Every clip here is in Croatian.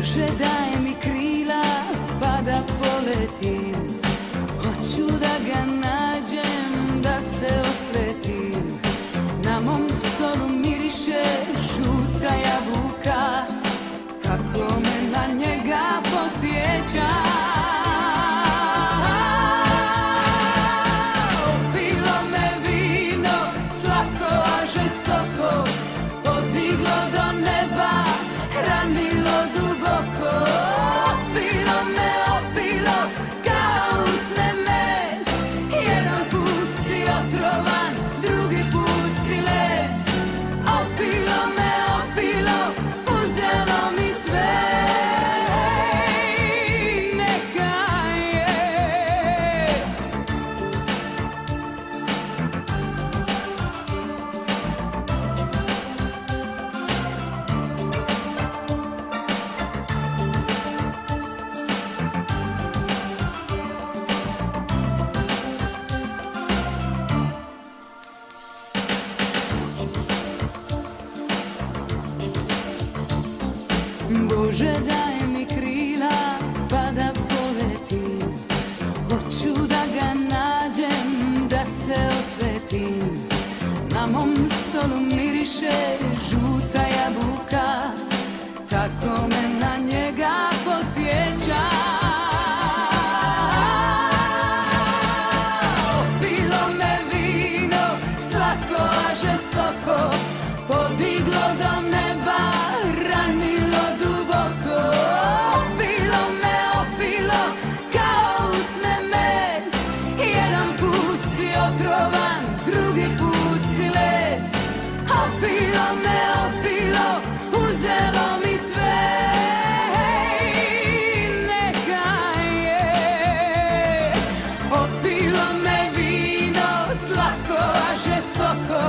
Bože daj mi krila pa da poletim, hoću da ga nađem, da se osvetim. Na mom stolu miriše žuta jabuka, kako me na njega podsjeća. Opilo me vino, slatko a žestoko, podiglo do neba, ranilo duboko. Opilo me, opilo, kao usne me, jedan put si otrovan, drugi put si led. Opilo me, opilo, uzelo mi sve. Neka je. Bože daj mi krila pa da poletim, hoću da ga nađem, da se osvetim. Na mom stolu miriše žuta jabuka, tako me na njega podsjeća. Opilo me vino, slatko a žestoko, podiglo do neba, ranilo duboko. Opilo me, opilo, kao usne me, jedan put si otrovan, drugi put si led. Opilo me, opilo, uzelo mi sve. Neka je. Opilo me vino, slatko a žestoko,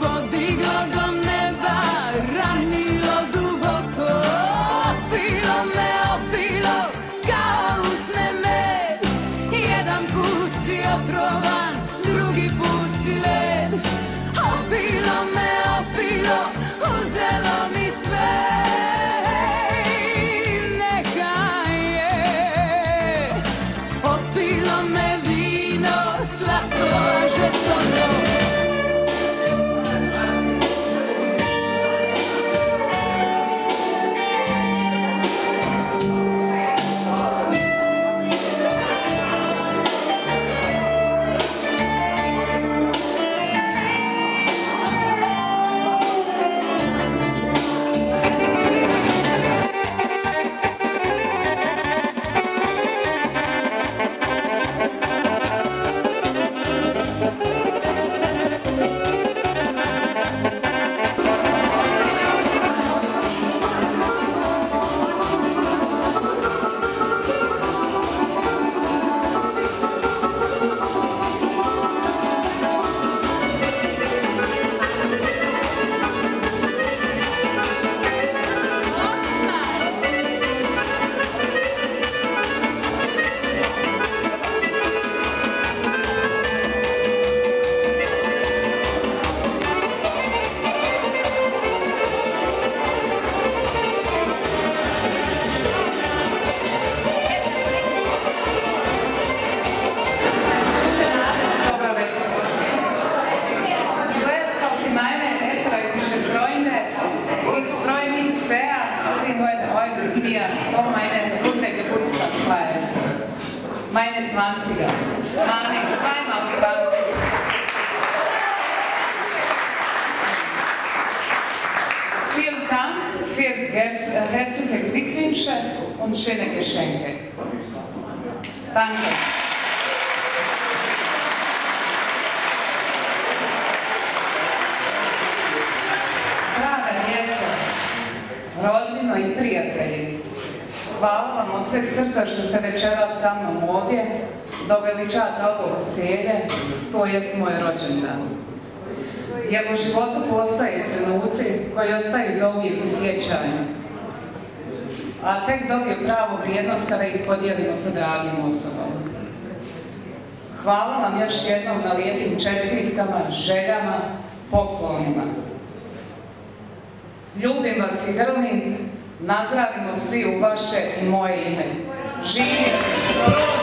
podiglo do neba, ranilo duboko. Opilo me, opilo, kao usne me, jedan put si otrovan, drugi put si led. Opilo me, opilo, uzelo mi sve. Neka je. Opilo me vino, slatko a žestoko. Meine 20er. Mane, zweimal 20. Vielen Dank für herzliche Glückwünsche und schöne Geschenke. Danke. Draga djeco, rodbino i prijatelji, hvala vam od sveg srca što ste večeras sa mnom ovdje, da uveličate ovo veselje, to jest moj rođendan. Jer u životu postoje trenuci koji ostaju za uvijek u sjećanju, a tek dobiju pravu vrijednost kada ih podijelimo sa dragim osobama. Hvala vam još jednom na lijepim čestitkama, željama, poklonima. Ljubim vas i grlim, nazdravimo svi u vaše i moje ime. Živjeli!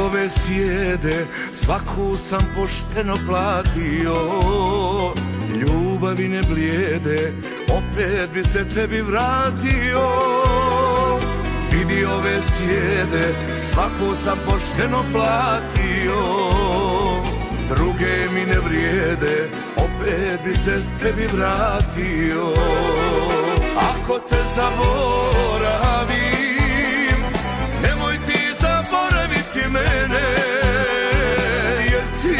ove sjede, svaku sam pošteno platio. ne blijede, opet bi se tebi vratio. Vidi ove sjede, svaku sam pošteno platio. Druge mi ne vrijede, opet bi se tebi vratio. Ako te zaboravim, nemoj ti zaboraviti mene, jer ti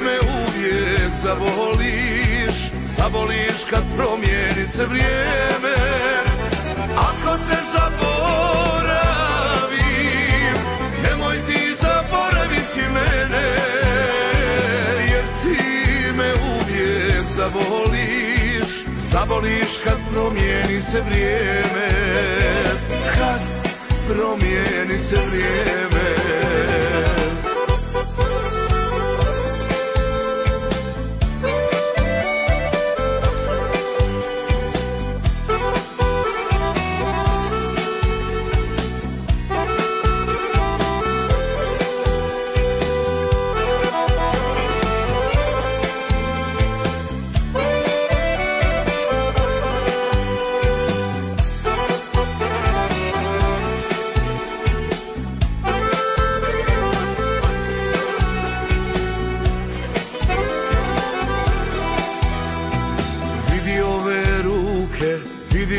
me uvijek zavoliš, zavoliš kad promijeni se vrijeme. Ako te zaboravim, nemoj ti zaboraviti mene, jer ti me uvijek zavoliš, zavoliš kad promijeni se vrijeme, kad promijeni se vrijeme.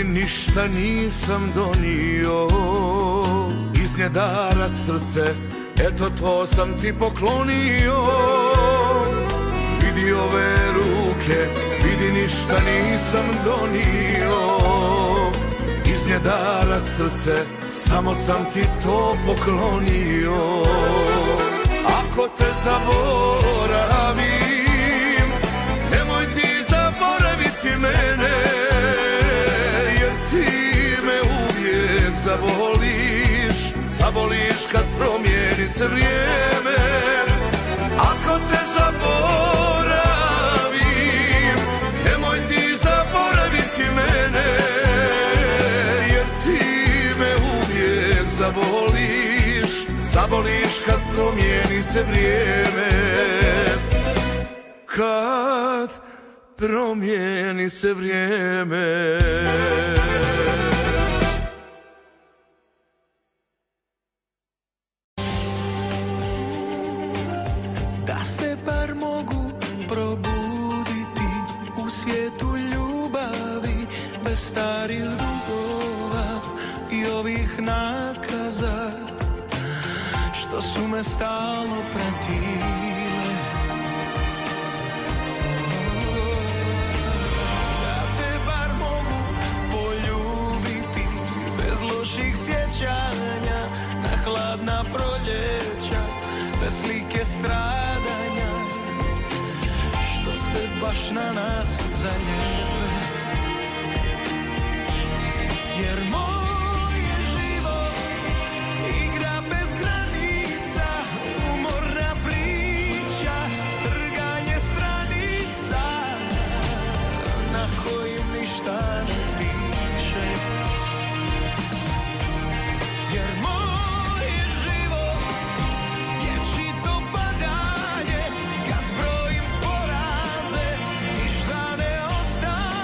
Ništa nisam donio, iz nje dara srce, eto to sam ti poklonio. Vidi ove ruke, vidi ništa nisam donio, iz nje dara srce, samo sam ti to poklonio. Ako te zaboravim, nemoj ti zaboraviti mene, zavoliš, zavoliš kad promijeni se vrijeme. Ako te zaboravim, nemoj ti zaboraviti mene, jer ti me uvijek zavoliš, zavoliš kad promijeni se vrijeme, kad promijeni se vrijeme. Starih dugova i ovih nakaza što su me stalno pratile. Da te bar mogu poljubiti bez loših sjećanja na hladna proljeća, bez slike stradanja što se baš na nas zaljepe. Jer moj je život igra bez granica, umorna priča, trganje stranica na kojim ništa ne piše. Jer moj je život vječito padanje, kad zbrojim poraze ništa ne ostane.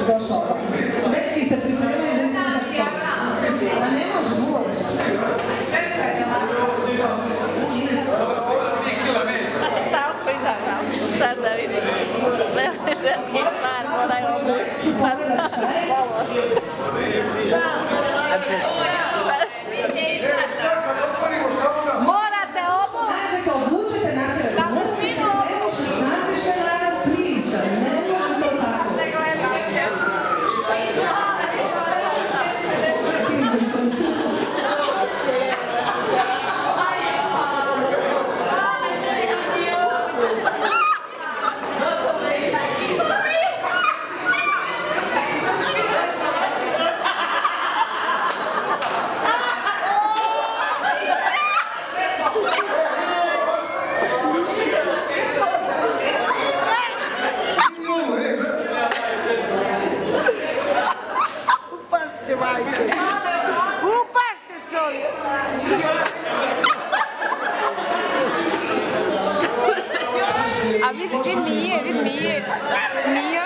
došla ovako. Dečki se pripremaju za izlazak s tobom. A ne može, moraš. Stal su izabrali. Sad da vidim. Sve ženski stvar moraju obući. Pa znam, polo. Morate obući. Znači, to obučete na sebe. Ne možeš znati što je narod priča. Ne može to tako. Upaš se, čovjek! A vid Mije. Mija.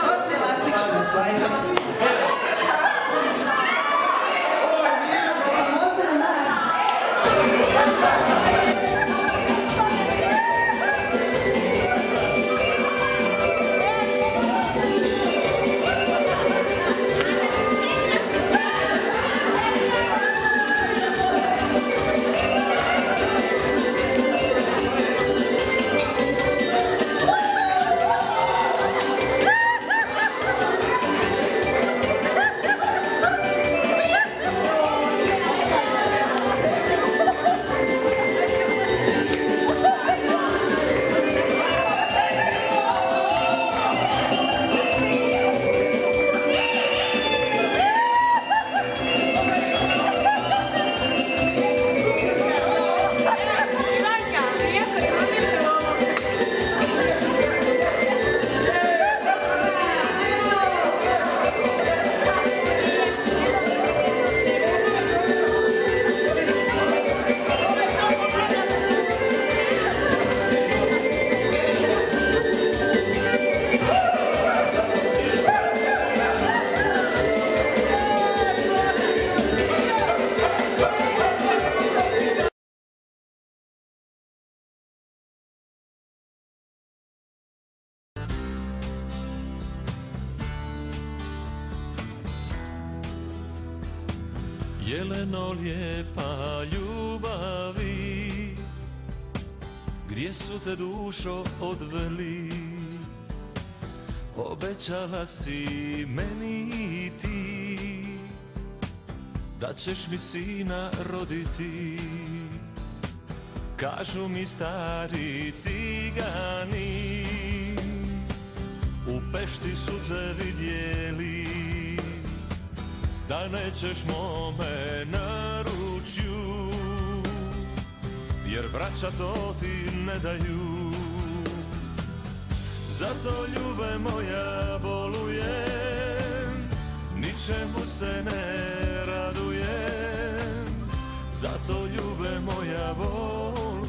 Dosta elastično svoje. Jeleno lijepa ljubavi, gdje su te dušo odveli? Obećala si meni i ti, da ćeš mi sina roditi. Kažu mi stari cigani, u Pešti su te vidjeli, da nećeš mome naručju, jer braća to ti ne daju. Zato ljube moja bolujem, ničemu se ne radujem. Zato ljube moja bolujem.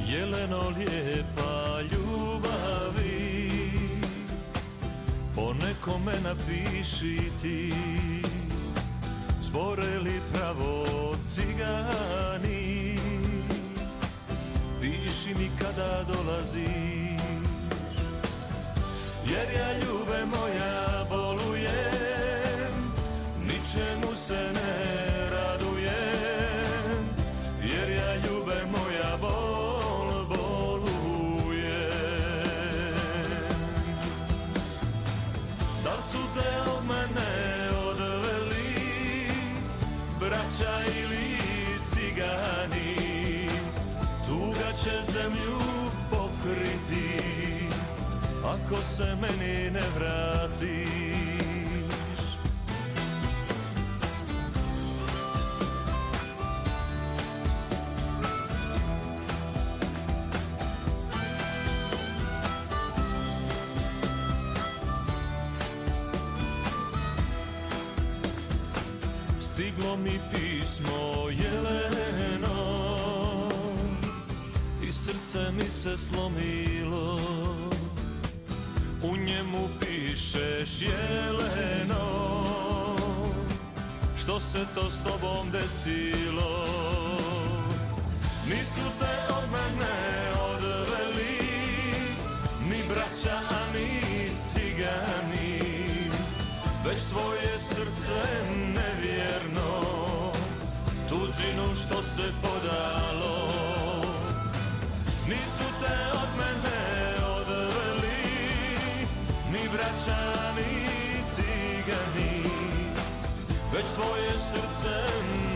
Jeleno lijepa ljubavi, po nekome napiši ti, zbore li pravo cigani, piši mi kada dolaziš, jer ja ljube moja bolujem, ničemu se ne radujem, jer ja ljube moja bolujem. Da su te od mene odveli braća ili cigani, tuga će zemlju pokriti ako se meni ne vratiš. mi pismo jeleno i srce mi se slomilo. U njemu pišeš jeleno, što se to s tobom desilo? Nisu te od mene odveli ni braća, ni cigani, već tvoje srce nevjerno tuđinu što se podalo. Nisu te od mene odveli ni braća, ni cigani, već tvoje srce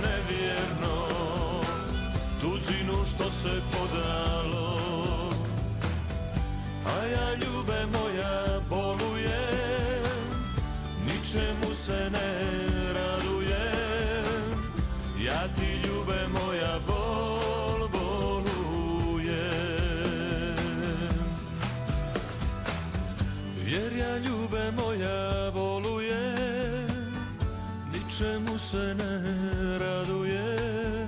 nevjerno tuđinu što se podalo. A ja, ljube moja, bolujem, ničemu se ne radujem. Ja ti, ljube moja, bolujem. Jer ja, ljube moja, bolujem, ničemu se ne radujem.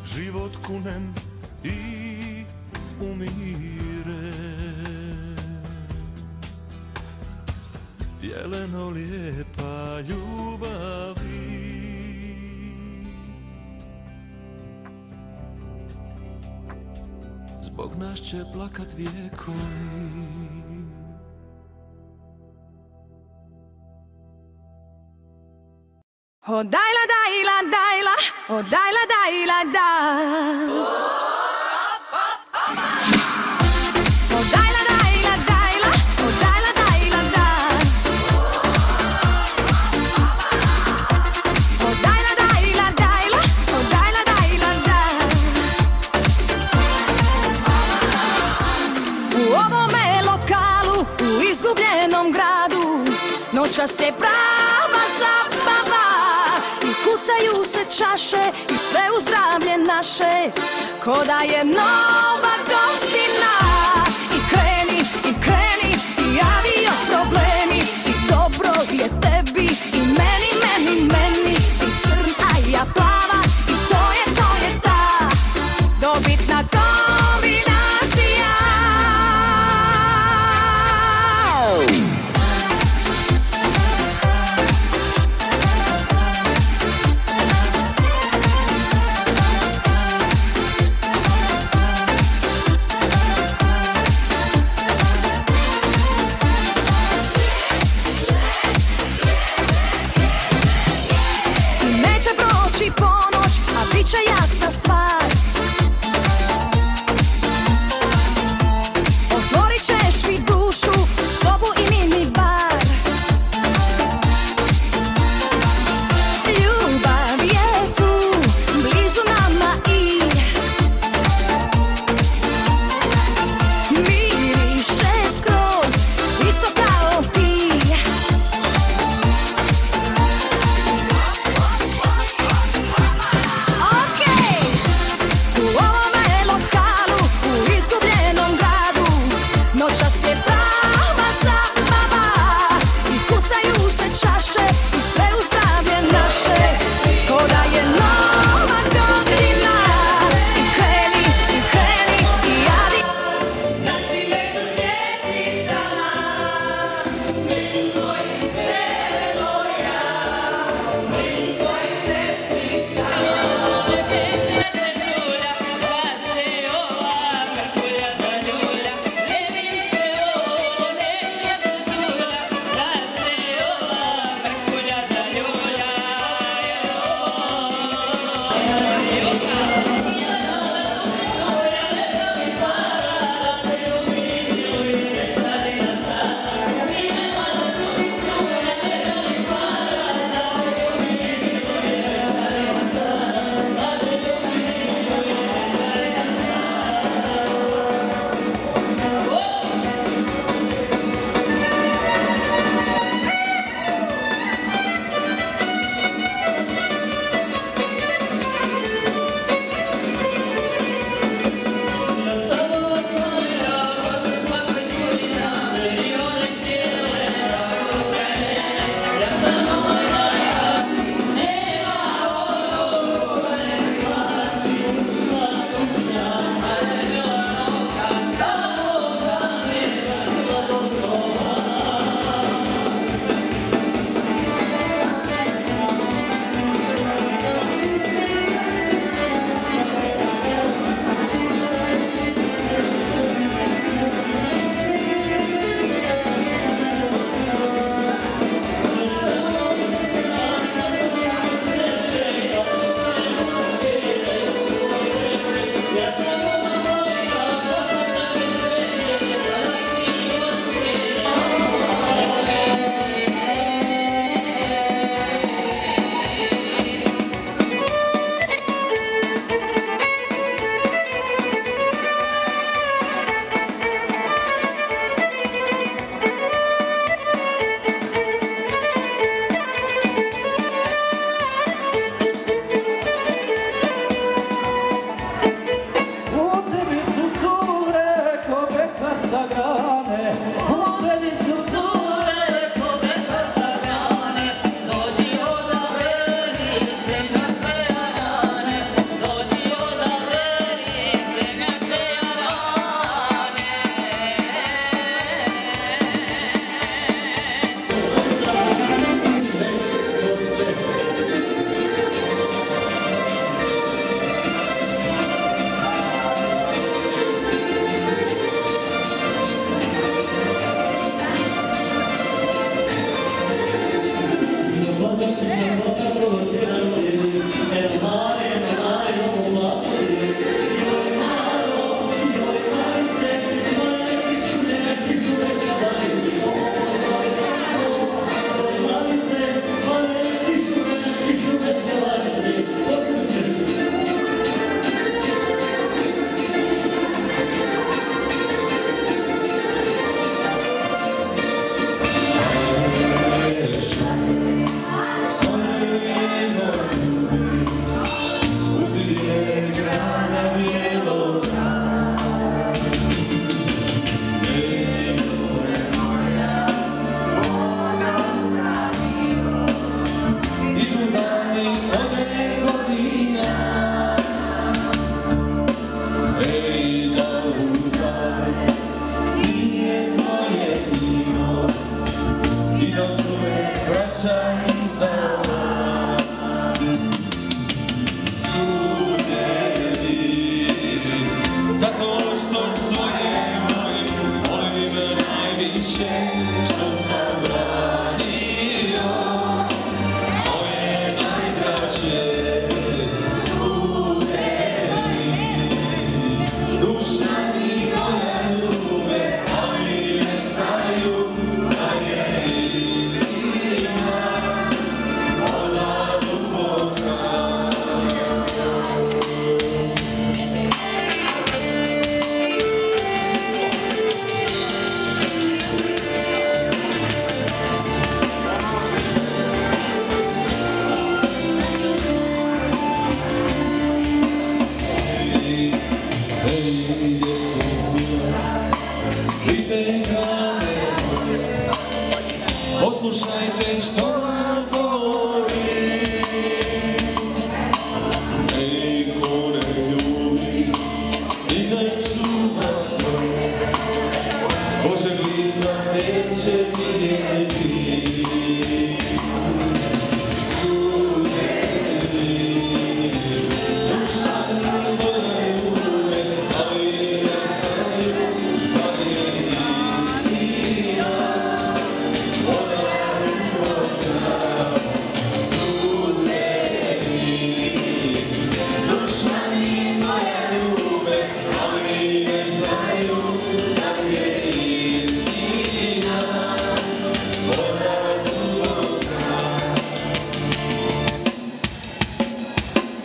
Život kunem i umirem. Jeleno lijepa ljubavi, zbog nas će plakat vijekovi. O dajla, dajla, dajla, o dajla, dajla, da. O dajla, dajla, dajla, o dajla, dajla, da. O dajla, dajla, dajla, o dajla, dajla, da. U ovome lokalu, u izgubljenom gradu, noćas je prava zabava. I kucaju se čaše i sve u zdravlje naše, ko da je nova godina. I kreni, i avio problemi, i dobro je tebi, i meni, meni, meni. I crn, a ja plava, i to je ta dobitna kombinacija. Ponoć, a bit će jasna stvar. Otvorit ćeš mi dušu, sobu i mini bar. Ljubav je tu, blizu nama i miriše skroz, isto kao ti.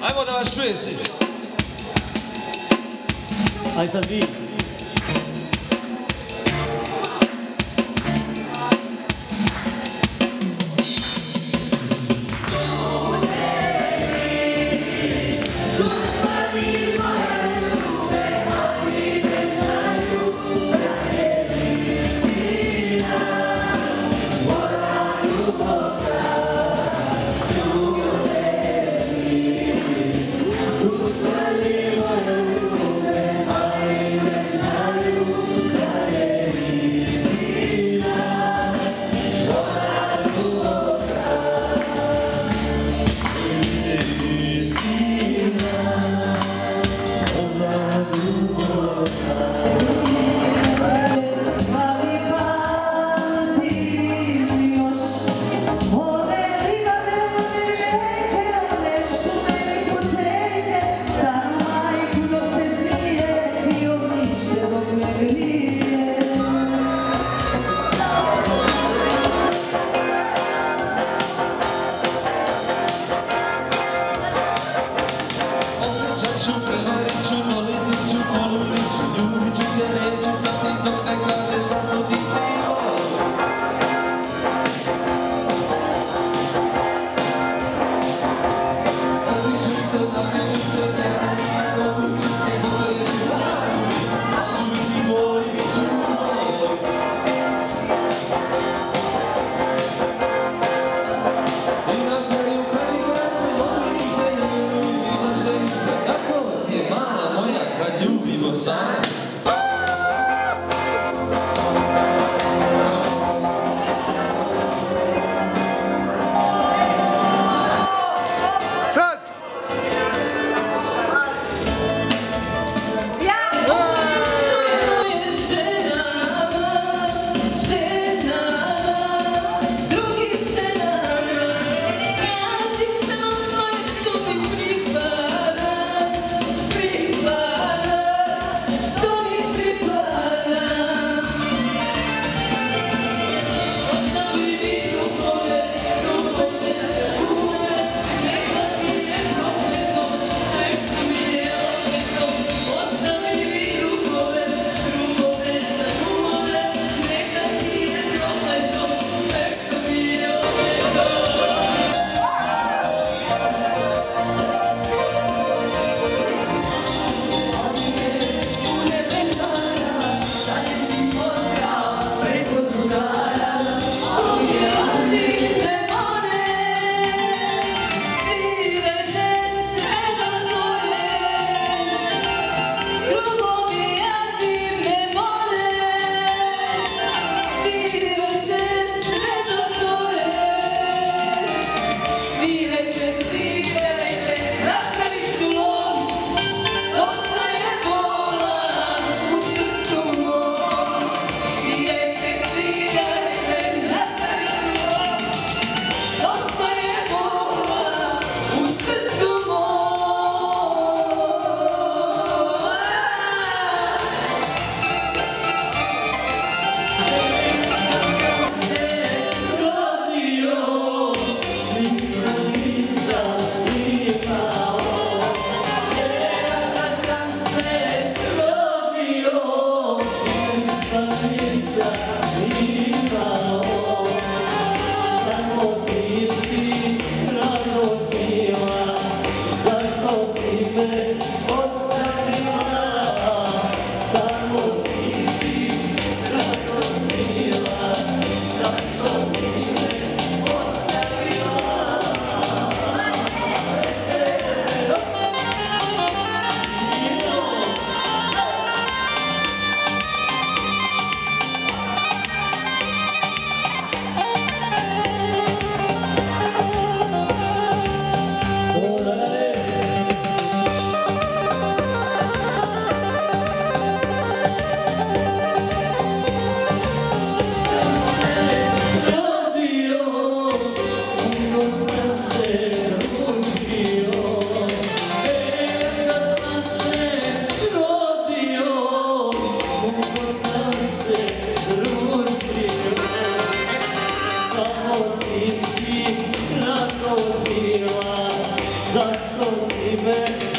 Ajmo da vas čujem svi. Aj sad vi. baby.